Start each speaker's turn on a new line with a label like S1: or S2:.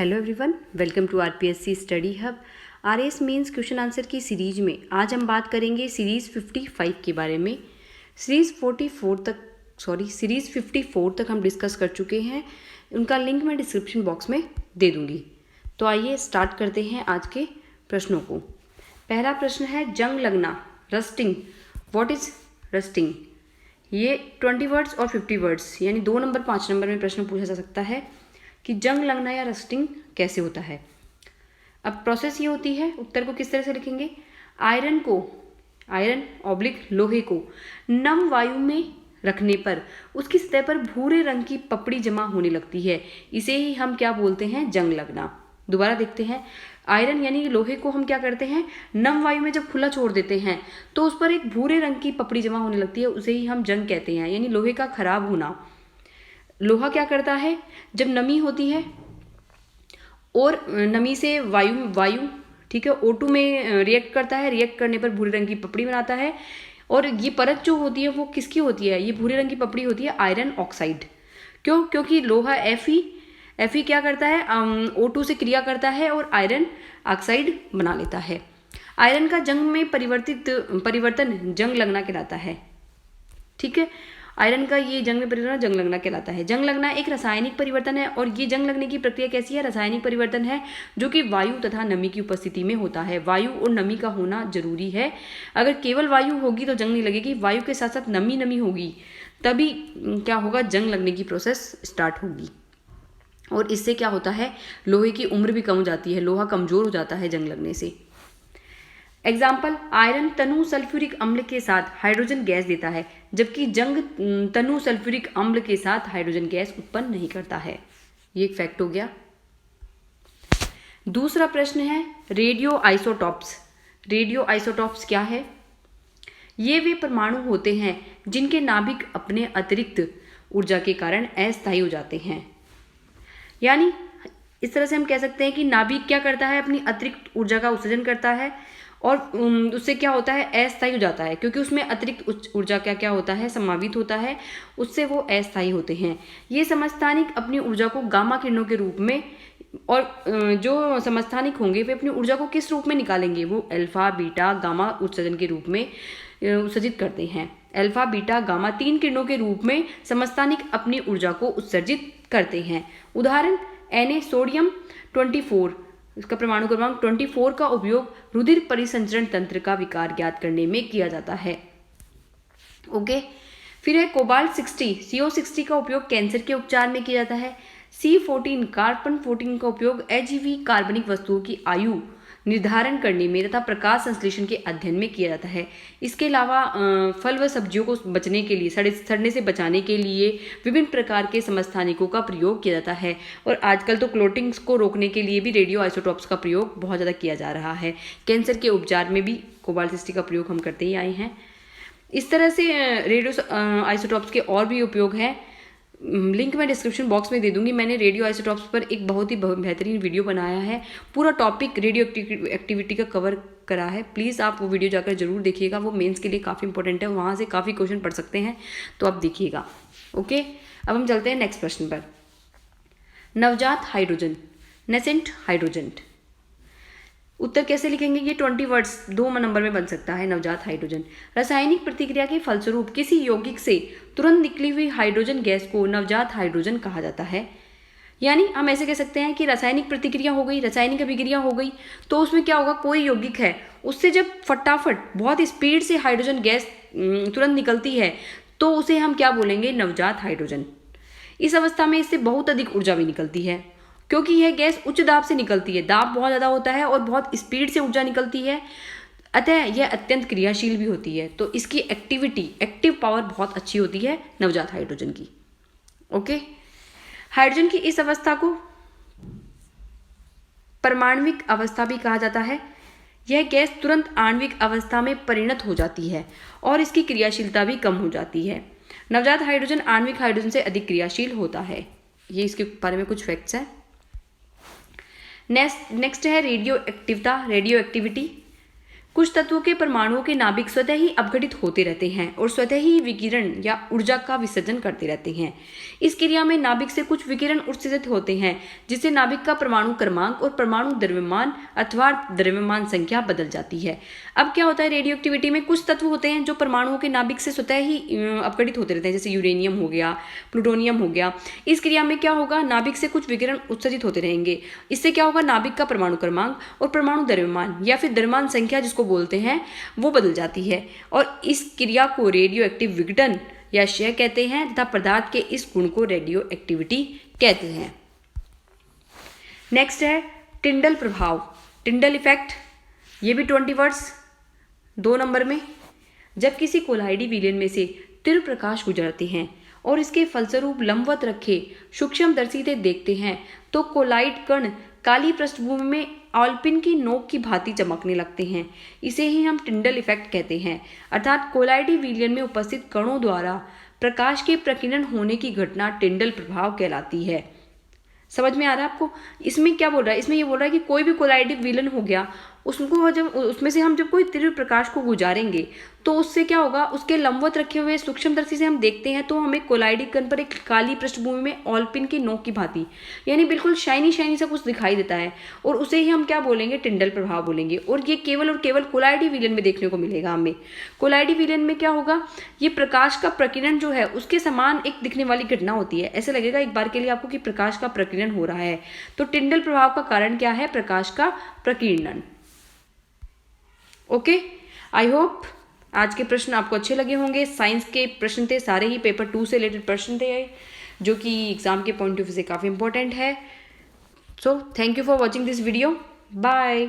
S1: Hello everyone, welcome to RPSC study hub. RS mains question answer की series में आज हम बात करेंगे सीरीज़ 55 के बारे में। सीरीज़ 54 तक हम डिस्कस कर चुके हैं। उनका लिंक मैं डिस्क्रिप्शन बॉक्स में दे दूंगी। तो आइए स्टार्ट करते हैं आज के प्रश्नों को। पहला प्रश्न है जंग लगना, रस्टिंग। What is rusting? ये 20 वर्ड्स और 50 वर्ड्स यानी 2 नंबर 5 नंबर में प्रश्न पूछा जा सकता है कि जंग लगना या रस्टिंग कैसे होता है। अब प्रोसेस ये होती है, उत्तर को किस तरह से लिखेंगे। आयरन ऑब्लिक लोहे को नम वायु में रखने पर उसकी सतह पर भूरे रंग की पपड़ी जमा होने लगती है, इसे ही हम क्या बोलते हैं, जंग लगना। दोबारा देखते हैं, आयरन यानी लोहे को हम क्या करते हैं, नम वायु में जब खुला छोड़ देते हैं तो उस पर एक भूरे रंग की पपड़ी जमा होने लगती है, उसे ही हम जंग कहते हैं, यानी लोहे का खराब होना। लोहा क्या करता है, जब नमी होती है और नमी से वायु ठीक है O2 में रिएक्ट करता है, रिएक्ट करने पर भूरे रंग की पपड़ी बनाता है। और ये परत जो होती है वो किसकी होती है, ये भूरे रंग की पपड़ी होती है आयरन ऑक्साइड। क्यों? क्योंकि लोहा Fe क्या करता है, O2 से क्रिया करता है और आयरन ऑक्साइड बना लेता है। आयरन का जंग में परिवर्तन जंग लगना कहलाता है। ठीक है, आयरन का ये जंग में परिवर्तन जंग लगना कहलाता है। जंग लगना एक रासायनिक परिवर्तन है और ये जंग लगने की प्रक्रिया कैसी है, रासायनिक परिवर्तन है जो कि वायु तथा नमी की उपस्थिति में होता है। वायु और नमी का होना जरूरी है। अगर केवल वायु होगी तो जंग नहीं लगेगी, वायु के साथ साथ नमी होगी तभी क्या होगा, जंग लगने की प्रोसेस स्टार्ट होगी। और इससे क्या होता है, लोहे की उम्र भी कम हो जाती है, लोहा कमजोर हो जाता है जंग लगने से। एग्जाम्पल, आयरन तनु सल्फ्यूरिक अम्ल के साथ हाइड्रोजन गैस देता है, जबकि जंग तनु सल्फ्यूरिक अम्ल के साथ हाइड्रोजन गैस उत्पन्न नहीं करता है। ये एक फैक्ट हो गया। दूसरा प्रश्न है रेडियो आइसोटॉप्स। रेडियो आइसोटॉप्स क्या है? ये वे परमाणु होते हैं जिनके नाभिक अपने अतिरिक्त ऊर्जा के कारण अस्थायी हो जाते हैं। यानी इस तरह से हम कह सकते हैं कि नाभिक क्या करता है, अपनी अतिरिक्त ऊर्जा का उत्सर्जन करता है और उससे क्या होता है, अस्थायी हो जाता है, क्योंकि उसमें अतिरिक्त ऊर्जा क्या होता है, समावित होता है, उससे वो अस्थायी होते हैं। ये समस्थानिक अपनी ऊर्जा को गामा किरणों के रूप में, और जो समस्थानिक होंगे वे अपनी ऊर्जा को किस रूप में निकालेंगे, वो अल्फा बीटा गामा उत्सर्जन के रूप में उत्सर्जित करते हैं। अल्फा बीटा गामा 3 किरणों के रूप में समस्थानिक अपनी ऊर्जा को उत्सर्जित करते हैं। उदाहरण Na सोडियम 24, इसका परमाणु क्रमांक 24 का उपयोग रुधिर परिसंचरण तंत्र का विकार ज्ञात करने में किया जाता है। ओके, फिर है कोबाल्ट 60, CO60 का उपयोग कैंसर के उपचार में किया जाता है। C14 कार्बन 14 का उपयोग अजीवी कार्बनिक वस्तुओं की आयु निर्धारण करने में तथा प्रकाश संश्लेषण के अध्ययन में किया जाता है। इसके अलावा फल व सब्जियों को बचने के लिए, सड़ने से बचाने के लिए विभिन्न प्रकार के समस्थानिकों का प्रयोग किया जाता है। और आजकल तो क्लोटिंग्स को रोकने के लिए भी रेडियो आइसोटॉप्स का प्रयोग बहुत ज़्यादा किया जा रहा है। कैंसर के उपचार में भी कोबाल्ट 60 का प्रयोग हम करते ही आए हैं। इस तरह से रेडियो आइसोटॉप्स के और भी उपयोग हैं, लिंक मैं डिस्क्रिप्शन बॉक्स में दे दूंगी। मैंने रेडियो आइसोटॉप्स पर एक बहुत ही बेहतरीन वीडियो बनाया है, पूरा टॉपिक रेडियो एक्टिविटी का कवर करा है। प्लीज़ आप वो वीडियो जाकर जरूर देखिएगा, वो मेंस के लिए काफ़ी इंपॉर्टेंट है, वहाँ से काफ़ी क्वेश्चन पढ़ सकते हैं, तो आप देखिएगा। ओके, अब हम चलते हैं नेक्स्ट प्रश्न पर। नवजात हाइड्रोजन, नेसेंट हाइड्रोजन। उत्तर कैसे लिखेंगे, ये 20 वर्ड्स 2 नंबर में बन सकता है। नवजात हाइड्रोजन रासायनिक प्रतिक्रिया के फलस्वरूप किसी यौगिक से तुरंत निकली हुई हाइड्रोजन गैस को नवजात हाइड्रोजन कहा जाता है। यानी हम ऐसे कह सकते हैं कि रासायनिक प्रतिक्रिया हो गई, रासायनिक अभिक्रिया हो गई, तो उसमें क्या होगा, कोई यौगिक है उससे जब फटाफट बहुत स्पीड से हाइड्रोजन गैस तुरंत निकलती है तो उसे हम क्या बोलेंगे, नवजात हाइड्रोजन। इस अवस्था में इससे बहुत अधिक ऊर्जा भी निकलती है, क्योंकि यह गैस उच्च दाब से निकलती है, दाब बहुत ज़्यादा होता है और बहुत स्पीड से ऊर्जा निकलती है, अतः यह अत्यंत क्रियाशील भी होती है। तो इसकी एक्टिव पावर बहुत अच्छी होती है नवजात हाइड्रोजन की। ओके, हाइड्रोजन की इस अवस्था को परमाणविक अवस्था भी कहा जाता है। यह गैस तुरंत आणविक अवस्था में परिणत हो जाती है और इसकी क्रियाशीलता भी कम हो जाती है। नवजात हाइड्रोजन आणविक हाइड्रोजन से अधिक क्रियाशील होता है। ये इसके बारे में कुछ फैक्ट्स हैं। नेक्स्ट है रेडियो एक्टिविटी। कुछ तत्वों के परमाणुओं के नाभिक स्वतः ही अपघटित होते रहते हैं और स्वतः ही विकिरण या ऊर्जा का विसर्जन करते रहते हैं। इस क्रिया में नाभिक से कुछ विकिरण उत्सर्जित होते हैं, जिससे नाभिक का परमाणु क्रमांक और परमाणु द्रव्यमान अथवा द्रव्यमान संख्या बदल जाती है। अब क्या होता है, रेडियो एक्टिविटी में कुछ तत्व होते हैं जो परमाणुओं के नाभिक से स्वतः ही अपघटित होते रहते हैं, जैसे यूरेनियम हो गया, प्लूटोनियम हो गया। इस क्रिया में क्या होगा, नाभिक से कुछ विकिरण उत्सर्जित होते रहेंगे। इससे क्या होगा, नाभिक का परमाणु क्रमांक और परमाणु द्रव्यमान या फिर द्रव्यमान संख्या जिसको बोलते हैं वो बदल जाती है, और इस क्रिया को रेडियो एक्टिव विघटन या क्षय कहते हैं तथा पदार्थ के इस गुण को रेडियो एक्टिविटी कहते हैं। नेक्स्ट है टिंडल प्रभाव, टिंडल इफेक्ट। ये भी 20 वर्ड्स 2 नंबर में। जब किसी कोलाइडी विलयन में से तीव्र प्रकाश गुजरते हैं और इसके फलस्वरूप लंबवत रखे सूक्ष्मदर्शी से देखते हैं तो कोलाइड कण काली पृष्ठभूमि में ऑलपिन की नोक की भांति चमकने लगते हैं। इसे ही हम टिंडल इफेक्ट कहते हैं, अर्थात कोलाइडी विलयन में उपस्थित कणों द्वारा प्रकाश के प्रकीर्णन होने की घटना टिंडल प्रभाव कहलाती है। समझ में आ रहा है आपको? इसमें क्या बोल रहा है, इसमें ये बोल रहा है कि कोई भी कोलाइडी विलयन हो गया, उसको जब उसमें से हम जब कोई तीव्र प्रकाश को गुजारेंगे तो उससे क्या होगा, उसके लंबवत रखे हुए सूक्ष्मदर्शी से हम देखते हैं तो हमें कोलाइडी कण पर एक काली पृष्ठभूमि में ऑलपिन की नोक की भांति यानी बिल्कुल शाइनी शाइनी सा कुछ दिखाई देता है, और उसे ही हम क्या बोलेंगे, टिंडल प्रभाव बोलेंगे। और ये केवल और केवल कोलाइडी विलयन में देखने को मिलेगा हमें। कोलाइडी विलयन में क्या होगा, ये प्रकाश का प्रकीर्णन जो है उसके समान एक दिखने वाली घटना होती है। ऐसे लगेगा एक बार के लिए आपको कि प्रकाश का प्रकीर्णन हो रहा है। तो टिंडल प्रभाव का कारण क्या है, प्रकाश का प्रकीर्णन। ओके, आई होप आज के प्रश्न आपको अच्छे लगे होंगे। साइंस के प्रश्न थे, सारे ही पेपर 2 से रिलेटेड प्रश्न थे जो कि एग्जाम के पॉइंट ऑफ व्यू से काफ़ी इंपॉर्टेंट है। So thank you for watching this video, bye.